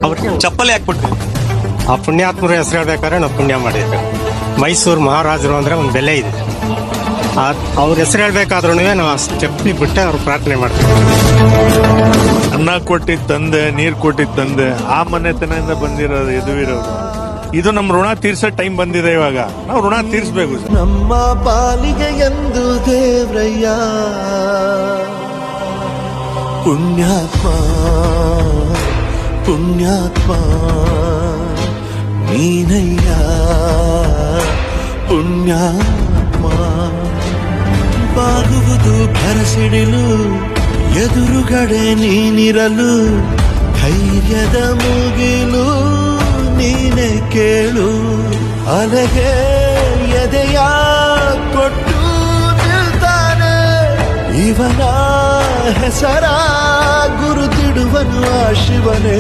ಅವ್ರಿಗೆ ಚಪ್ಪಲಿ ಹಾಕ್ಬಿಡ್ತೀವಿ. ಆ ಪುಣ್ಯಾತ್ಮರ ಹೆಸರು ಹೇಳ್ಬೇಕಾದ್ರೆ ನಾವು ಪುಣ್ಯ ಮಾಡಿದ್ವಿ. ಮೈಸೂರು ಮಹಾರಾಜರು ಅಂದ್ರೆ ಒಂದು ಬೆಲೆ ಇದೆ. ಅವ್ರ ಹೆಸರು ಹೇಳ್ಬೇಕಾದ್ರೂ ನಾವು ಚಪ್ಪಲಿ ಬಿಟ್ಟೆ ಅವ್ರು ಪ್ರಾರ್ಥನೆ ಮಾಡ್ತೀವಿ. ಅನ್ನ ಕೊಟ್ಟಿದ್ದ ತಂದೆ, ನೀರು ಕೊಟ್ಟಿದ್ದ ತಂದೆ, ಆ ಮನೆತನದಿಂದ ಬಂದಿರೋದು ಯದುವೀರವರು. ಇದು ನಮ್ಮ ಋಣ ತೀರ್ಸೋ ಟೈಮ್ ಬಂದಿದೆ. ಇವಾಗ ನಾವು ಋಣ ತೀರ್ಸ್ಬೇಕು ಸರ್. ನಮ್ಮ ಪಾಲಿಗೆ ಎಂದು ದೇವ್ರಯ್ಯ ಪುಣ್ಯಾತ್ಮ ಪುಣ್ಯಾತ್ಮ ನೀನಯ್ಯ ಪುಣ್ಯಾತ್ಮ. ಬಾಗುವುದು ಭರಸಿಡಿಲು, ಎದುರುಗಡೆ ನೀನಿರಲು, ಧೈರ್ಯದ ಮುಗಿಲು ನೀನೆ ಕೇಳು. ಅಲೆಗೆ ಎದೆಯ ಕೊಟ್ಟು ನಿಲ್ತಾನೆ, ಇವನ ಹೆಸರ ಗುರುತಿಡುವನು ಆ ಶಿವನೇ.